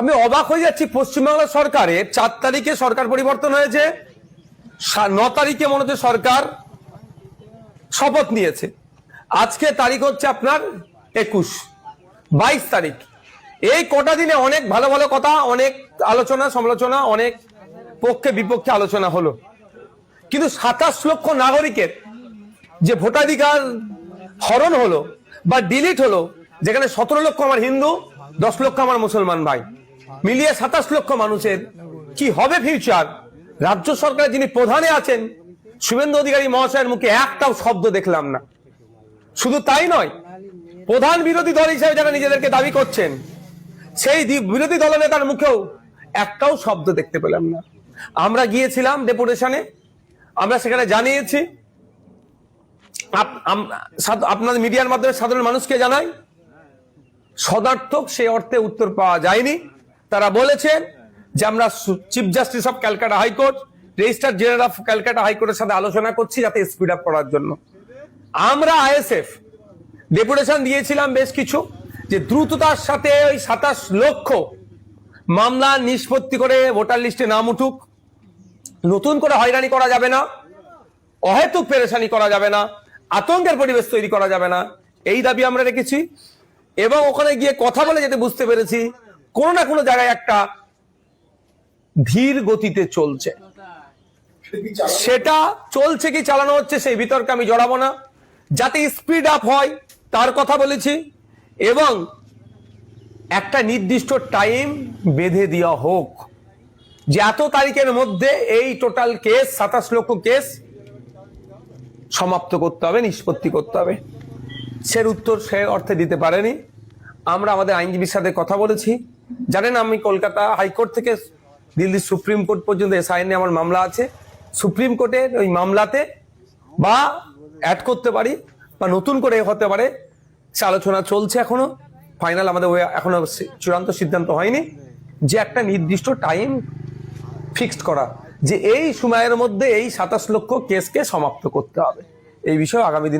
আমি অবাক হয়ে যাচ্ছি, পশ্চিমবাংলা সরকারের 4 তারিখে সরকার পরিবর্তন হয়েছে, 9 তারিখে মনে হচ্ছে সরকার শপথ নিয়েছে। আজকে তারিখ হচ্ছে আপনার 22 তারিখ। এই কটা দিনে অনেক ভালো ভালো কথা, অনেক আলোচনা সমালোচনা, অনেক পক্ষে বিপক্ষে আলোচনা হলো, কিন্তু 27 লক্ষ নাগরিকের যে ভোটাধিকার হরণ হলো বা ডিলিট হলো, যেখানে 17 লক্ষ আমার হিন্দু, 10 লক্ষ আমার মুসলমান ভাই, মিলিয়ে 27 লক্ষ মানুষের কি হবে ফিউচার? রাজ্য সরকারের যিনি প্রধানে আছেন শুভেন্দু অধিকারী মহাশয়ের মুখে একটাও শব্দ দেখলাম না। শুধু তাই নয়, প্রধান বিরোধী দল হিসেবে যারা নিজেদেরকে দাবি করছেন সেই বিরোধী দলনেতার মুখেও একটাও শব্দ দেখতে পেলাম না। আমরা গিয়েছিলাম ডেপুটেশনে, আমরা সেখানে জানিয়েছি, আপনাদের মিডিয়ার মাধ্যমে সাধারণ মানুষকে জানাই, সদার্থক সেই অর্থে উত্তর পাওয়া যায়নি। তারা বলেছেন যে আমরা chief justice of Calcutta high court, registrar general of Calcutta হাইকোর্টের সাথে আলোচনা করছি যাতে স্পিড আপ করার জন্য। আমরা আইএসএফ ডেপুটেশন দিয়েছিলাম বেশ কিছু, যে দ্রুততার সাথে ওই 27 লক্ষ মামলা নিষ্পত্তি করে ভোটার লিস্টে নাম উঠুক, নতুন করে হয়রানি করা যাবে না, অহেতুক পেরেশানি করা যাবে না, আতঙ্কের পরিবেশ তৈরি করা যাবে না, এই দাবি আমরা রেখেছি। এবং ওখানে গিয়ে কথা বলে যেতে বুঝতে পেরেছি কোনো না কোনো জায়গায় একটা ধীর গতিতে চলছে। সেটা চলছে কি চালানো হচ্ছে সেই বিতর্কে আমি জড়াবো না, যাতে স্পিড আপ হয় তার কথা বলেছি। এবং একটা নির্দিষ্ট টাইম বেঁধে দেওয়া হোক যে এত তারিখের মধ্যে এই টোটাল কেস 27 লক্ষ কেস সমাপ্ত করতে হবে, নিষ্পত্তি করতে হবে। সের উত্তর সে অর্থে দিতে পারেনি। আমরা আমাদের আইনজীবীর সাথে কথা বলেছি। জানেন, আমি কলকাতা হাইকোর্ট থেকে দিল্লি সুপ্রিম কোর্ট পর্যন্ত এসআইএন নিয়ে আমার মামলা আছে। সুপ্রিম কোর্টের ওই মামলাতে বা অ্যাড করতে পারি বা নতুন করে হতে পারে, সে আলোচনা চলছে এখনো, ফাইনাল আমাদের এখনো চূড়ান্ত সিদ্ধান্ত হয়নি। যে একটা নির্দিষ্ট টাইম ফিক্সড করা, যে এই সময়ের মধ্যে এই 27 লক্ষ কেসকে সমাপ্ত করতে হবে, এই বিষয়ে আগামী দিনে